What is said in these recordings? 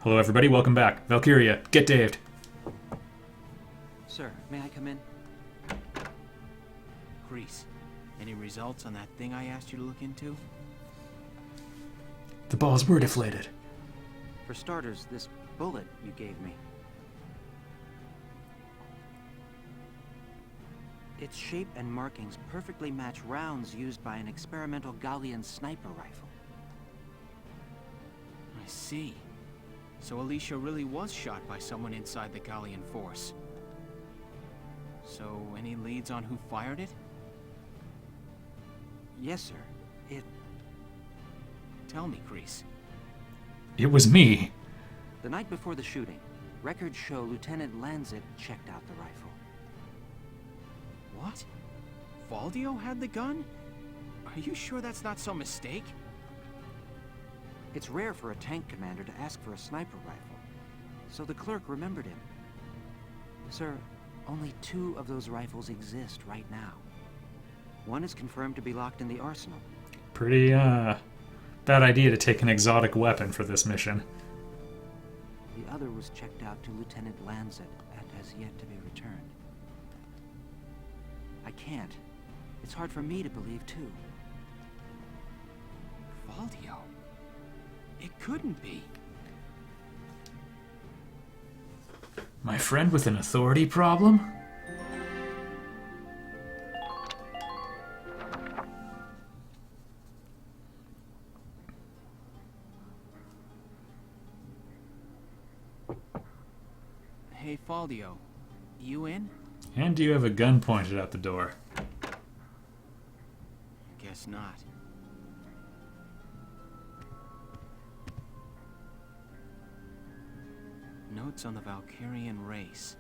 Hello, everybody. Welcome back. Valkyria, get Daved. Sir, may I come in? Grease, any results on that thing I asked you to look into? The balls were deflated. For starters, this bullet you gave me. Its shape and markings perfectly match rounds used by an experimental Gallian sniper rifle. I see. So Alicia really was shot by someone inside the Gallian force. So, any leads on who fired it? Yes, sir. Tell me, Grease. It was me. The night before the shooting, records show Lieutenant Lanzet checked out the rifle. What? Faldio had the gun? Are you sure that's not some mistake? It's rare for a tank commander to ask for a sniper rifle, so the clerk remembered him. Sir, only 2 of those rifles exist right now. One is confirmed to be locked in the arsenal. Pretty, bad idea to take an exotic weapon for this mission. The other was checked out to Lieutenant Lanzet and has yet to be returned. I can't. It's hard for me to believe, too. Faldio? It couldn't be. My friend with an authority problem? Hey, Faldio. You in? And you have a gun pointed out the door. Guess not. Notes on the Valkyrian race.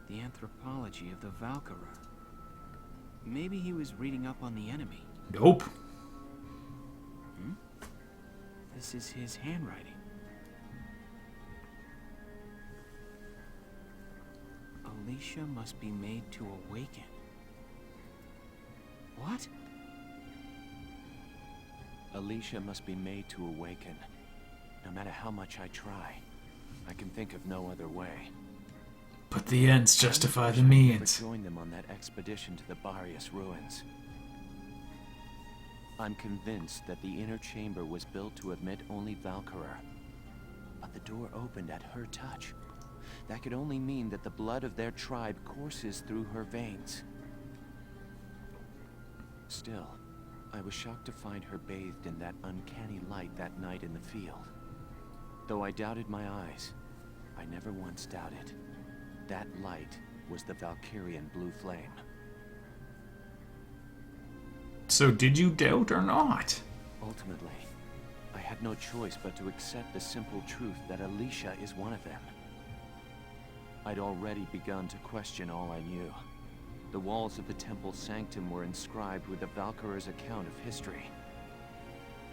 The anthropology of the Valkyra. Maybe he was reading up on the enemy. Nope. This is his handwriting. Alicia must be made to awaken. What? Alicia must be made to awaken. No matter how much I try, I can think of no other way. But the ends justify the I means. joined them on that expedition to the Barius ruins. I'm convinced that the inner chamber was built to admit only Valkyra. But the door opened at her touch. That could only mean that the blood of their tribe courses through her veins. Still, I was shocked to find her bathed in that uncanny light that night in the field. Though I doubted my eyes, I never once doubted. That light was the Valkyrian blue flame. So did you doubt or not? Ultimately, I had no choice but to accept the simple truth that Alicia is one of them. I'd already begun to question all I knew. The walls of the temple sanctum were inscribed with the Valkyra's account of history.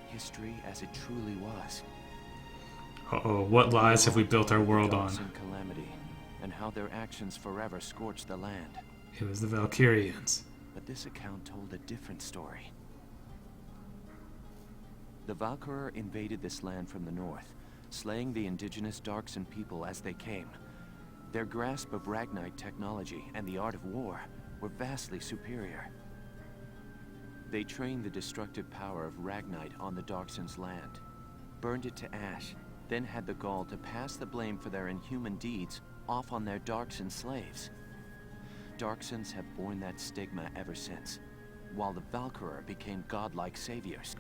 History as it truly was. Uh-oh, what lies have we built our world on? And calamity, and how their actions forever scorched the land. It was the Valkyrians. But this account told a different story. The Valkyra invaded this land from the north, slaying the indigenous Darkson people as they came. Their grasp of Ragnite technology and the art of war were vastly superior. They trained the destructive power of Ragnite on the Darkson's land, burned it to ash, then had the gall to pass the blame for their inhuman deeds off on their Darkson slaves. Darksons have borne that stigma ever since, while the Valkyra became godlike saviors.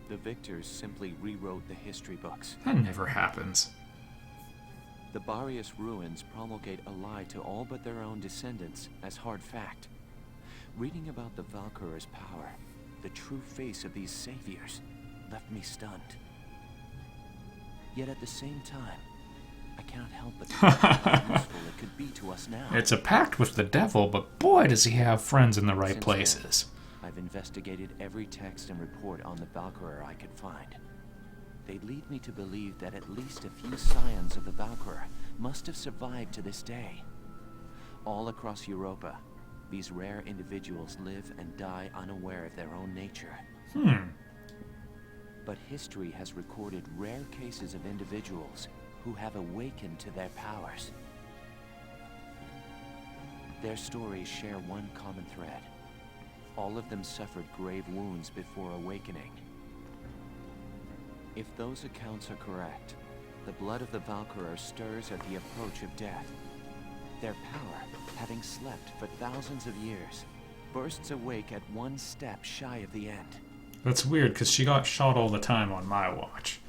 The victors simply rewrote the history books. That never happens. The Barius ruins promulgate a lie to all but their own descendants as hard fact. Reading about the Valkyra's power, the true face of these saviors, left me stunned. Yet at the same time, I cannot help but think how useful it could be to us now. It's a pact with the devil, but boy does he have friends in the right Since places. then, I've investigated every text and report on the Valkyra I could find. They lead me to believe that at least a few scions of the Valkyra must have survived to this day. All across Europa, these rare individuals live and die unaware of their own nature. but history has recorded rare cases of individuals who have awakened to their powers. Their stories share one common thread. All of them suffered grave wounds before awakening. If those accounts are correct, the blood of the Valkyria stirs at the approach of death. Their power, having slept for thousands of years, bursts awake at one step shy of the end. That's weird, because she got shot all the time on my watch.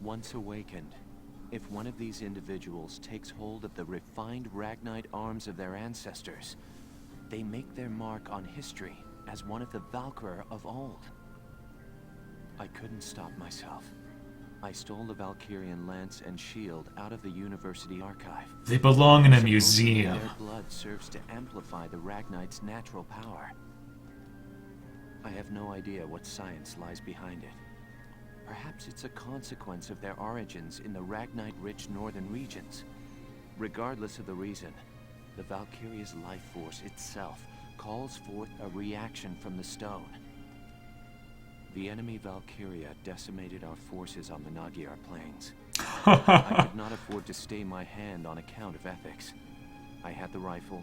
Once awakened, if one of these individuals takes hold of the refined Ragnite arms of their ancestors, they make their mark on history as one of the Valkyria of old. I couldn't stop myself. I stole the Valkyrian lance and shield out of the university archive. They belong in a Supposedly, museum. their blood serves to amplify the Ragnite's natural power. I have no idea what science lies behind it. Perhaps it's a consequence of their origins in the Ragnite-rich northern regions. Regardless of the reason, the Valkyria's life force itself calls forth a reaction from the stone. The enemy Valkyria decimated our forces on the Magyar plains. I could not afford to stay my hand on account of ethics. I had the rifle,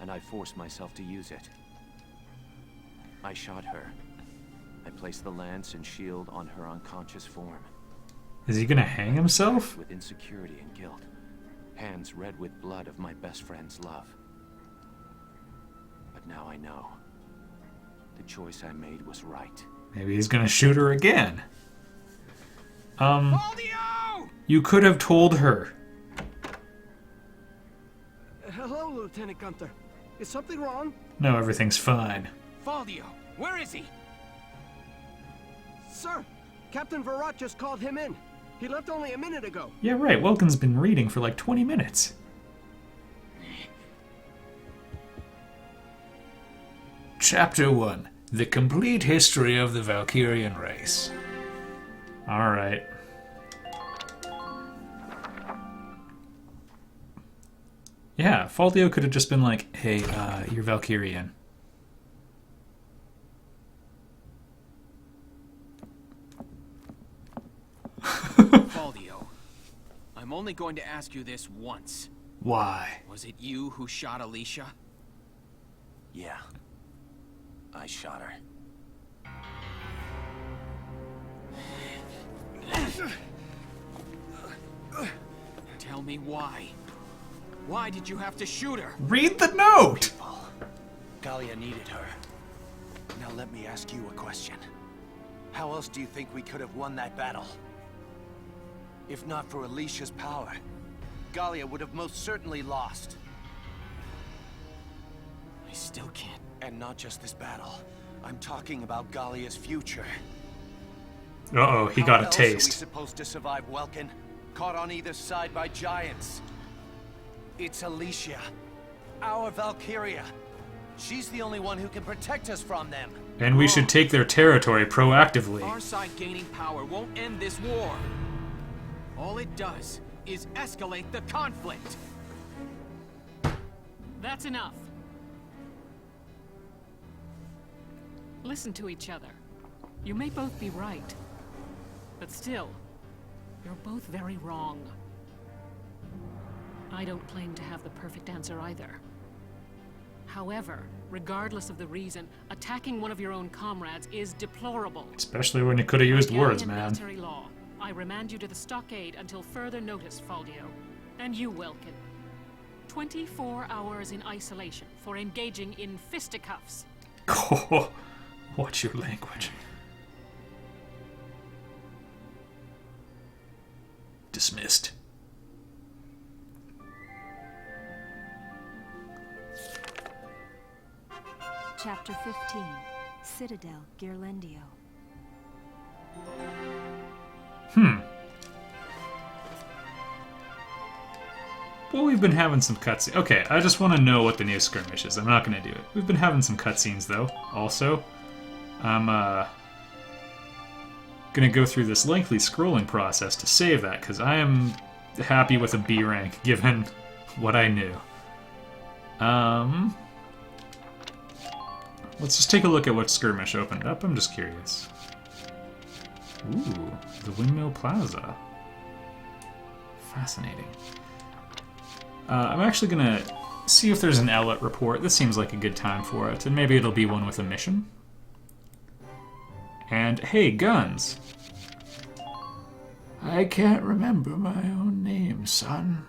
and I forced myself to use it. I shot her. I placed the lance and shield on her unconscious form. Is he gonna hang himself? With insecurity and guilt, hands red with blood of my best friend's love. But now I know. The choice I made was right. Maybe he's gonna shoot her again. Faldio! You could have told her. Hello, Lieutenant Gunther. Is something wrong? No, everything's fine. Faldio, where is he? Sir, Captain Varrot just called him in. He left only a minute ago. Yeah, right. Welkin's been reading for like 20 minutes. Chapter 1. The complete history of the Valkyrian race. Alright. Yeah, Faldio could have just been like, hey, you're Valkyrian. Faldio, I'm only going to ask you this once. Why? Was it you who shot Alicia? Yeah. I shot her. Tell me why. Why did you have to shoot her? Read the note! Gallia needed her. Now let me ask you a question. How else do you think we could have won that battle? If not for Alicia's power, Gallia would have most certainly lost. I still can't. And not just this battle. I'm talking about Gallia's future. Uh-oh, he How got a else are we taste. supposed to survive Welkin? Caught on either side by giants. It's Alicia. Our Valkyria. She's the only one who can protect us from them. And we should take their territory proactively. Our side gaining power won't end this war. All it does is escalate the conflict. That's enough. Listen to each other. You may both be right, but still, you're both very wrong. I don't claim to have the perfect answer either. However, regardless of the reason, attacking one of your own comrades is deplorable. Especially when you could have used words, Hungarian man. military law. I remand you to the stockade until further notice, Faldio. And you, Welkin. 24 hours in isolation for engaging in fisticuffs. Watch your language. Dismissed. Chapter 15, Citadel, Ghirlandaio. Well, we've been having some cutscenes. Okay, I just want to know what the new skirmish is. I'm not going to do it. We've been having some cutscenes, though. Also, I'm going to go through this lengthy scrolling process to save that, because I am happy with a B rank, given what I knew. Let's just take a look at what skirmish opened up. I'm just curious. Ooh, the Windmill Plaza. Fascinating. I'm actually gonna see if there's an outlet report. This seems like a good time for it, and maybe it'll be one with a mission. And hey, guns! I can't remember my own name, son.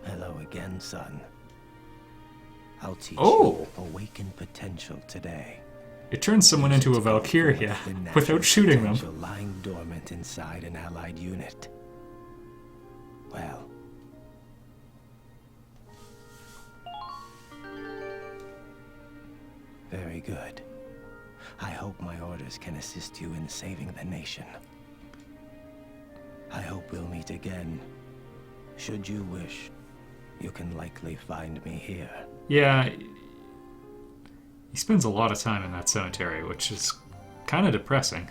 Hello again, son. I'll teach Oh! you awaken potential today. It turns someone into a Valkyria without shooting them. Potential lying dormant inside an allied unit. Well. Very good. I hope my orders can assist you in saving the nation. I hope we'll meet again. Should you wish, you can likely find me here. Yeah, he spends a lot of time in that cemetery, which is kind of depressing.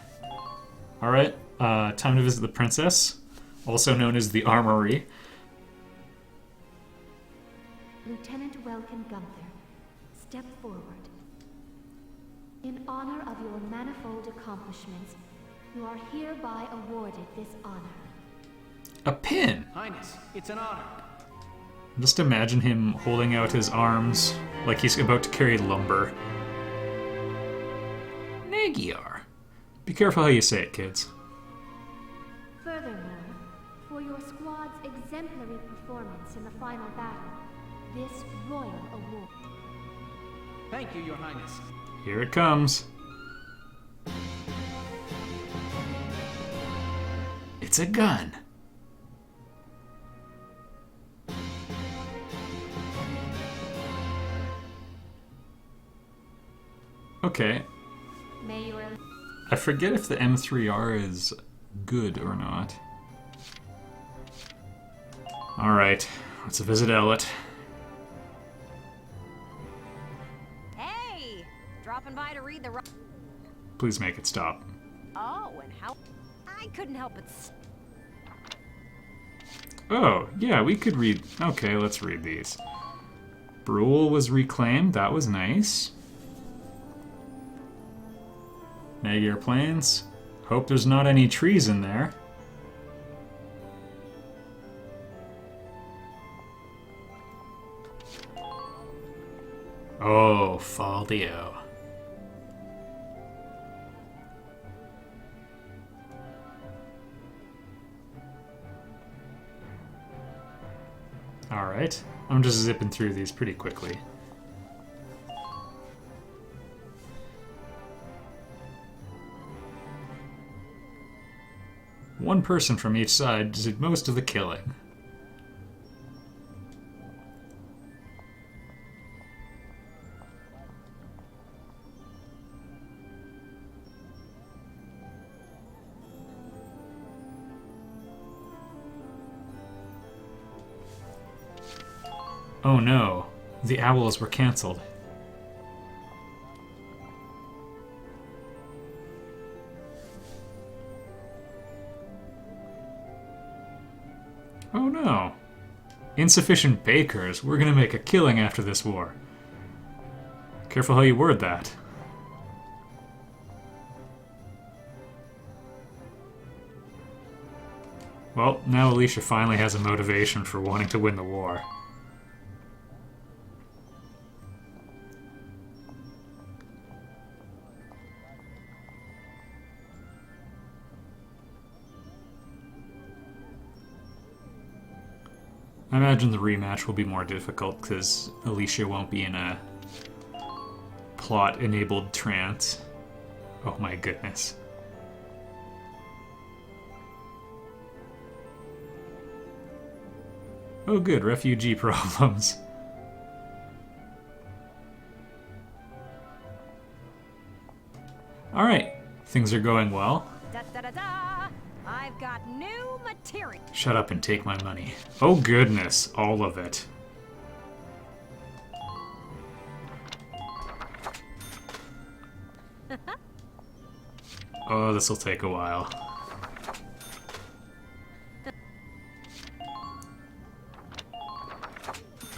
Alright, time to visit the princess, also known as the Armory. Lieutenant Welkin Gunther, step forward. In honor of your manifold accomplishments, you are hereby awarded this honor. A pin! Highness, it's an honor. Just imagine him holding out his arms like he's about to carry lumber. Magyar. Be careful how you say it, kids. Furthermore, for your squad's exemplary performance in the final battle, this royal award. Thank you, Your Highness. Here it comes. It's a gun. Okay. May your I forget if the M3R is good or not. Alright, let's visit Ellet. Hey! Dropping by to read the... Please make it stop. Oh, and how... I couldn't help but... Oh, yeah, we could read... Okay, let's read these. Brule was reclaimed, that was nice. Magyar Plains. Hope there's not any trees in there. Oh, Faldio. Alright, I'm just zipping through these pretty quickly. One person from each side did most of the killing. Oh no, the owls were cancelled. Oh no. Insufficient bakers. We're gonna make a killing after this war. Careful how you word that. Well, now Alicia finally has a motivation for wanting to win the war. I imagine the rematch will be more difficult because Alicia won't be in a plot-enabled trance. Oh my goodness. Oh good, refugee problems. Alright, things are going well. Da da da da! I've got new material. Shut up and take my money. Oh goodness, all of it. Oh, this'll take a while.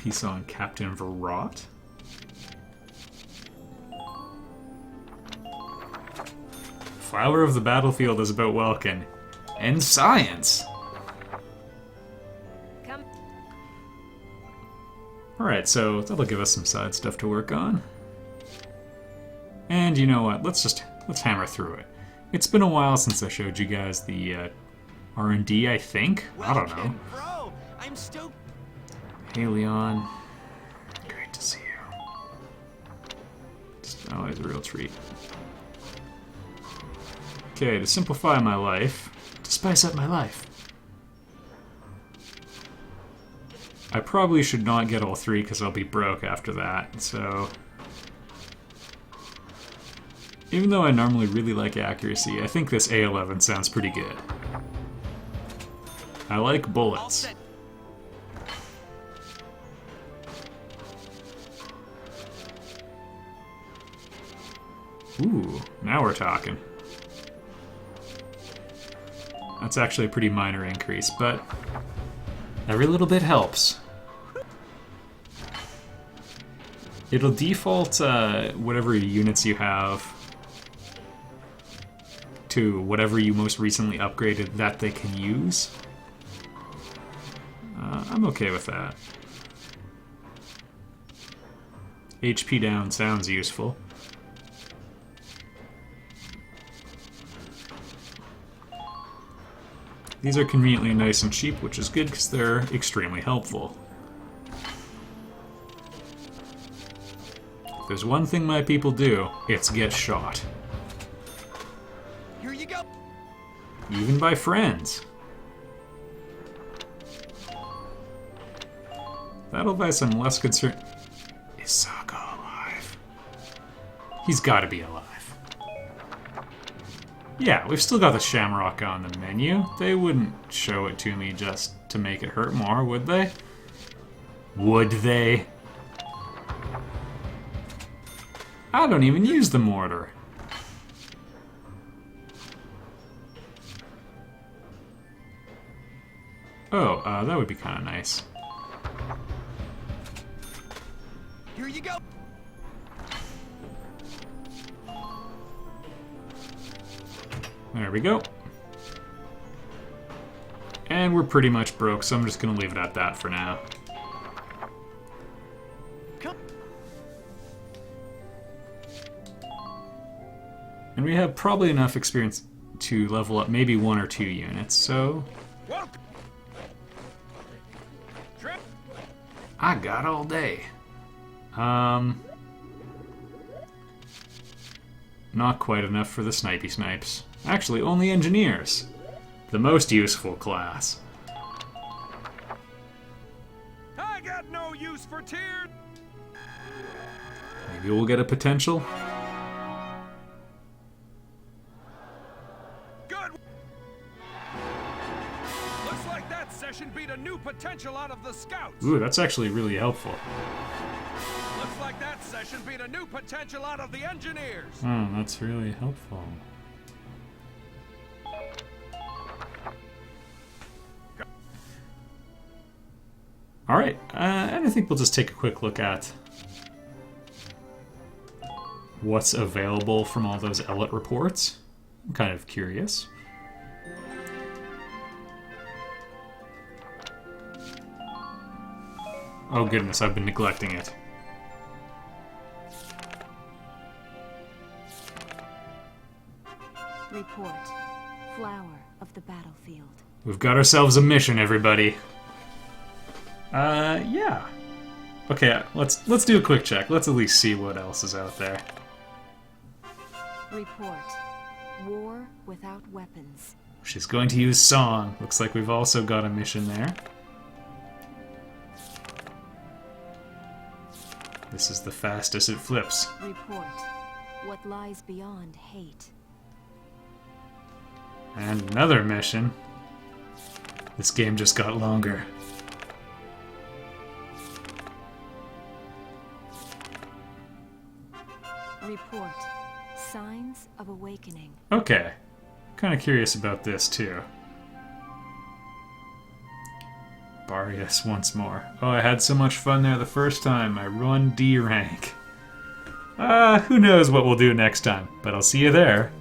Piece on Captain Verrot. Flower of the battlefield is about Welkin. And science! Come. Alright, so that'll give us some side stuff to work on. And you know what? Let's hammer through it. It's been a while since I showed you guys the R&D, I think? I don't know. Bro, I'm stoked. Hey, Leon. Great to see you. It's always a real treat. Okay, to simplify my life, to spice up my life, I probably should not get all three because I'll be broke after that, so... Even though I normally really like accuracy, I think this A11 sounds pretty good. I like bullets. Ooh, now we're talking. That's actually a pretty minor increase, but every little bit helps. It'll default whatever units you have to whatever you most recently upgraded that they can use. I'm okay with that. HP down sounds useful. These are conveniently nice and cheap, which is good because they're extremely helpful. If there's one thing my people do, it's get shot. Here you go. Even by friends. That'll buy some less concern. Is Sokka alive? He's gotta be alive. Yeah, we've still got the shamrock on the menu. They wouldn't show it to me just to make it hurt more, would they? Would they? I don't even use the mortar. Oh, that would be kind of nice. Here you go. There we go. And we're pretty much broke, so I'm just gonna leave it at that for now. Come. And we have probably enough experience to level up maybe 1 or 2 units, so... I got all day. Not quite enough for the snipey snipes. Actually, only engineers. The most useful class. I got no use for tears. Maybe we'll get a potential. Good. Looks like that session beat a new potential out of the scouts. Ooh, that's actually really helpful. Looks like that session beat a new potential out of the engineers. Oh, that's really helpful. Alright, and I think we'll just take a quick look at what's available from all those Ellet reports. I'm kind of curious. Oh goodness, I've been neglecting it. Report. Flower of the battlefield. We've got ourselves a mission, everybody. Yeah. Okay, let's do a quick check. Let's at least see what else is out there. Report. War without weapons. She's going to use song. Looks like we've also got a mission there. This is the fastest it flips. Report. What lies beyond hate. And another mission. This game just got longer. Report. Signs of awakening. Okay. Kind of curious about this too. Barrios once more. Oh, I had so much fun there the first time. I run D rank. Who knows what we'll do next time, but I'll see you there.